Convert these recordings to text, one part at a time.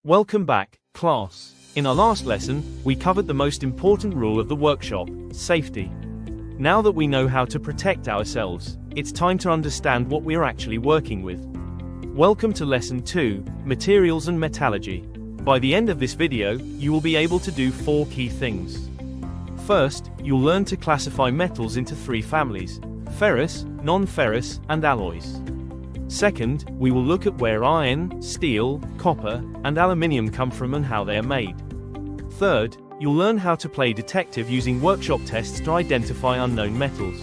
Welcome back, class. In our last lesson, we covered the most important rule of the workshop, safety. Now that we know how to protect ourselves, it's time to understand what we are actually working with. Welcome to Lesson 2, Materials and Metallurgy. By the end of this video, you will be able to do 4 key things. First, you'll learn to classify metals into 3 families: ferrous, non-ferrous, and alloys. Second, we will look at where iron, steel, copper, and aluminium come from and how they are made. Third, you'll learn how to play detective using workshop tests to identify unknown metals.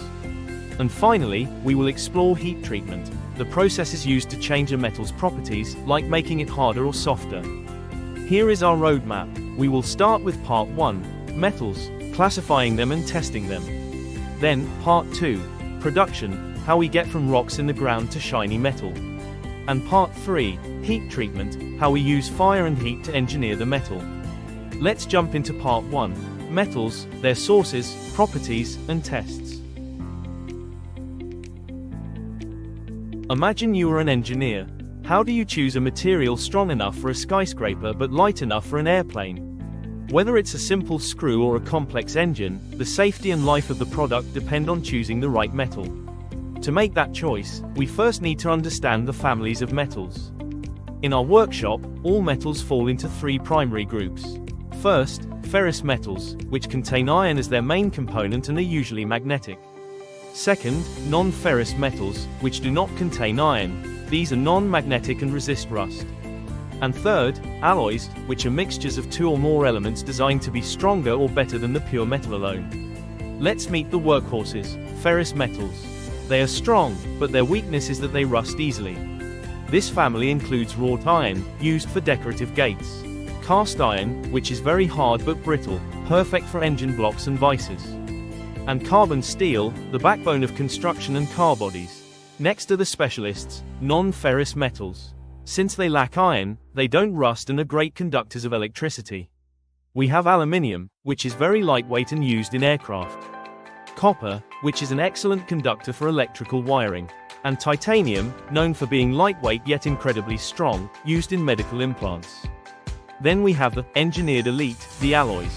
And finally, we will explore heat treatment, the processes used to change a metal's properties, like making it harder or softer. Here is our roadmap. We will start with Part 1, metals, classifying them and testing them. Then, Part 2, production, how we get from rocks in the ground to shiny metal. And Part 3, heat treatment, how we use fire and heat to engineer the metal. Let's jump into Part 1, metals, their sources, properties, and tests. Imagine you are an engineer. How do you choose a material strong enough for a skyscraper but light enough for an airplane? Whether it's a simple screw or a complex engine, the safety and life of the product depend on choosing the right metal. To make that choice, we first need to understand the families of metals. In our workshop, all metals fall into 3 primary groups. First, ferrous metals, which contain iron as their main component and are usually magnetic. Second, non-ferrous metals, which do not contain iron. These are non-magnetic and resist rust. And third, alloys, which are mixtures of 2 or more elements designed to be stronger or better than the pure metal alone. Let's meet the workhorses, ferrous metals. They are strong, but their weakness is that they rust easily. This family includes wrought iron, used for decorative gates. Cast iron, which is very hard but brittle, perfect for engine blocks and vices. And carbon steel, the backbone of construction and car bodies. Next are the specialists, non-ferrous metals. Since they lack iron, they don't rust and are great conductors of electricity. We have aluminium, which is very lightweight and used in aircraft. Copper, which is an excellent conductor for electrical wiring. And titanium, known for being lightweight yet incredibly strong, used in medical implants. Then we have the engineered elite, the alloys.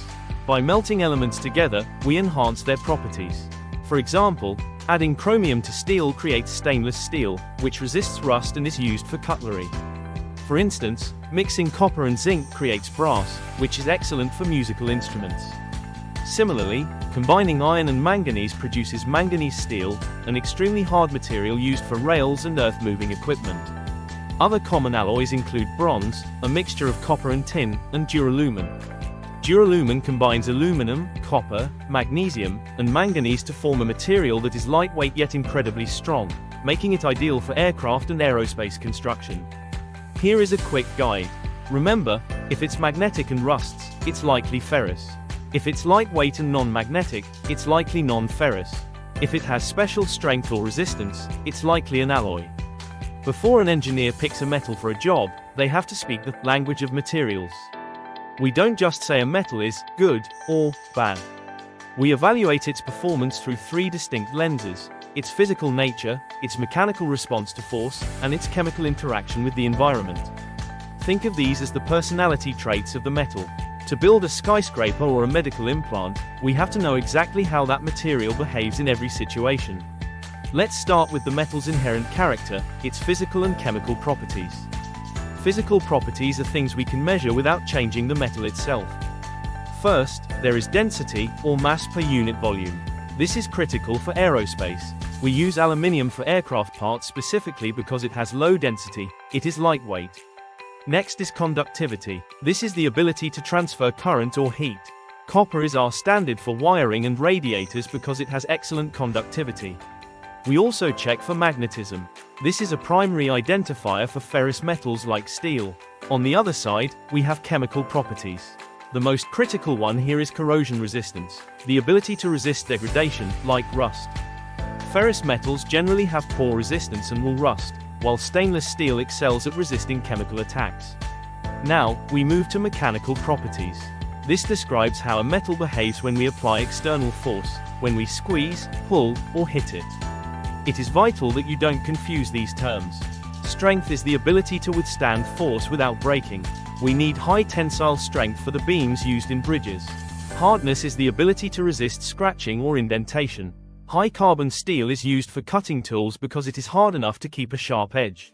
By melting elements together, we enhance their properties. For example, adding chromium to steel creates stainless steel, which resists rust and is used for cutlery. For instance, mixing copper and zinc creates brass, which is excellent for musical instruments. Similarly, combining iron and manganese produces manganese steel, an extremely hard material used for rails and earth-moving equipment. Other common alloys include bronze, a mixture of copper and tin, and duralumin. Duralumin combines aluminum, copper, magnesium, and manganese to form a material that is lightweight yet incredibly strong, making it ideal for aircraft and aerospace construction. Here is a quick guide. Remember, if it's magnetic and rusts, it's likely ferrous. If it's lightweight and non-magnetic, it's likely non-ferrous. If it has special strength or resistance, it's likely an alloy. Before an engineer picks a metal for a job, they have to speak the language of materials. We don't just say a metal is good or bad. We evaluate its performance through 3 distinct lenses: its physical nature, its mechanical response to force, and its chemical interaction with the environment. Think of these as the personality traits of the metal. To build a skyscraper or a medical implant, we have to know exactly how that material behaves in every situation. Let's start with the metal's inherent character, its physical and chemical properties. Physical properties are things we can measure without changing the metal itself. First, there is density, or mass per unit volume. This is critical for aerospace. We use aluminium for aircraft parts specifically because it has low density, it is lightweight. Next is conductivity. This is the ability to transfer current or heat. Copper is our standard for wiring and radiators because it has excellent conductivity. We also check for magnetism. This is a primary identifier for ferrous metals like steel. On the other side, we have chemical properties. The most critical one here is corrosion resistance, the ability to resist degradation, like rust. Ferrous metals generally have poor resistance and will rust, while stainless steel excels at resisting chemical attacks. Now, we move to mechanical properties. This describes how a metal behaves when we apply external force, when we squeeze, pull, or hit it. It is vital that you don't confuse these terms. Strength is the ability to withstand force without breaking. We need high tensile strength for the beams used in bridges. Hardness is the ability to resist scratching or indentation. High carbon steel is used for cutting tools because it is hard enough to keep a sharp edge.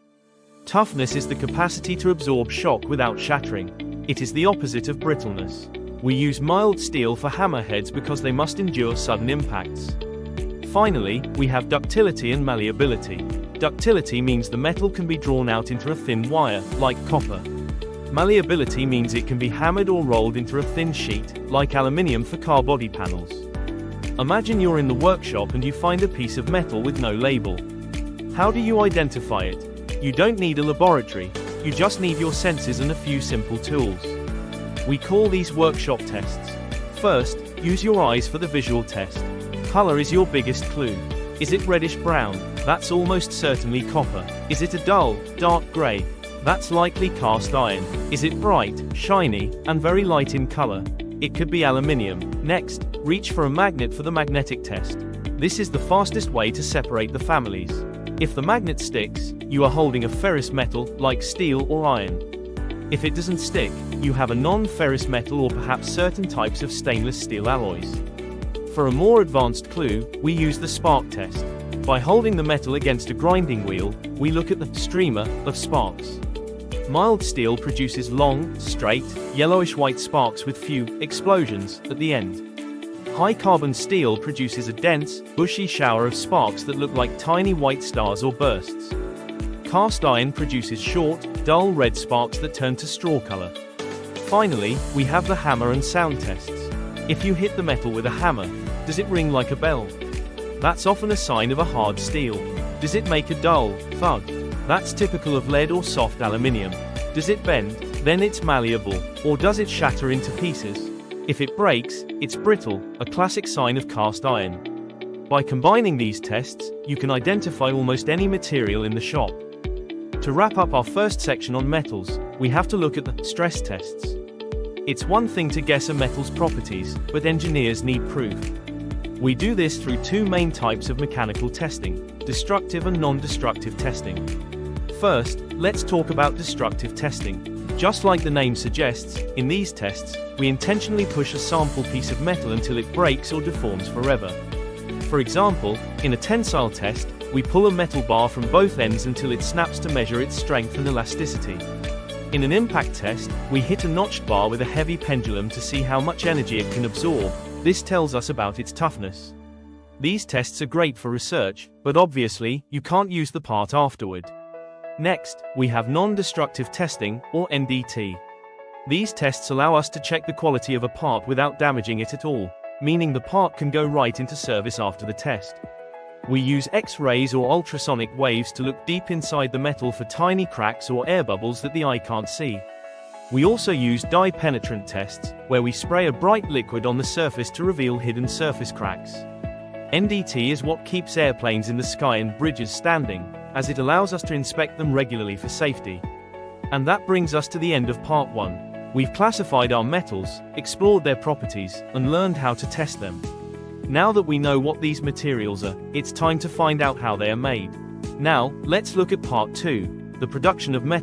Toughness is the capacity to absorb shock without shattering. It is the opposite of brittleness. We use mild steel for hammerheads because they must endure sudden impacts. Finally, we have ductility and malleability. Ductility means the metal can be drawn out into a thin wire, like copper. Malleability means it can be hammered or rolled into a thin sheet, like aluminium for car body panels. Imagine you're in the workshop and you find a piece of metal with no label. How do you identify it? You don't need a laboratory, you just need your senses and a few simple tools. We call these workshop tests. First, use your eyes for the visual test. Color is your biggest clue. Is it reddish-brown? That's almost certainly copper. Is it a dull, dark gray? That's likely cast iron. Is it bright, shiny, and very light in color? It could be aluminium. Next, reach for a magnet for the magnetic test. This is the fastest way to separate the families. If the magnet sticks, you are holding a ferrous metal, like steel or iron. If it doesn't stick, you have a non-ferrous metal or perhaps certain types of stainless steel alloys. For a more advanced clue, we use the spark test. By holding the metal against a grinding wheel, we look at the streamer of sparks. Mild steel produces long, straight, yellowish-white sparks with few explosions at the end. High carbon steel produces a dense, bushy shower of sparks that look like tiny white stars or bursts. Cast iron produces short, dull red sparks that turn to straw color. Finally, we have the hammer and sound tests. If you hit the metal with a hammer, does it ring like a bell? That's often a sign of a hard steel. Does it make a dull thud? That's typical of lead or soft aluminium. Does it bend? Then it's malleable. Or does it shatter into pieces? If it breaks, it's brittle, a classic sign of cast iron. By combining these tests, you can identify almost any material in the shop. To wrap up our first section on metals, we have to look at the stress tests. It's one thing to guess a metal's properties, but engineers need proof. We do this through two main types of mechanical testing: destructive and non-destructive testing. First, let's talk about destructive testing. Just like the name suggests, in these tests, we intentionally push a sample piece of metal until it breaks or deforms forever. For example, in a tensile test, we pull a metal bar from both ends until it snaps to measure its strength and elasticity. In an impact test, we hit a notched bar with a heavy pendulum to see how much energy it can absorb. This tells us about its toughness. These tests are great for research, but obviously, you can't use the part afterward. Next, we have non-destructive testing, or NDT. These tests allow us to check the quality of a part without damaging it at all, meaning the part can go right into service after the test. We use X-rays or ultrasonic waves to look deep inside the metal for tiny cracks or air bubbles that the eye can't see. We also use dye-penetrant tests, where we spray a bright liquid on the surface to reveal hidden surface cracks. NDT is what keeps airplanes in the sky and bridges standing, as it allows us to inspect them regularly for safety. And that brings us to the end of part 1. We've classified our metals, explored their properties, and learned how to test them. Now that we know what these materials are, it's time to find out how they are made. Now, let's look at part 2, the production of metals.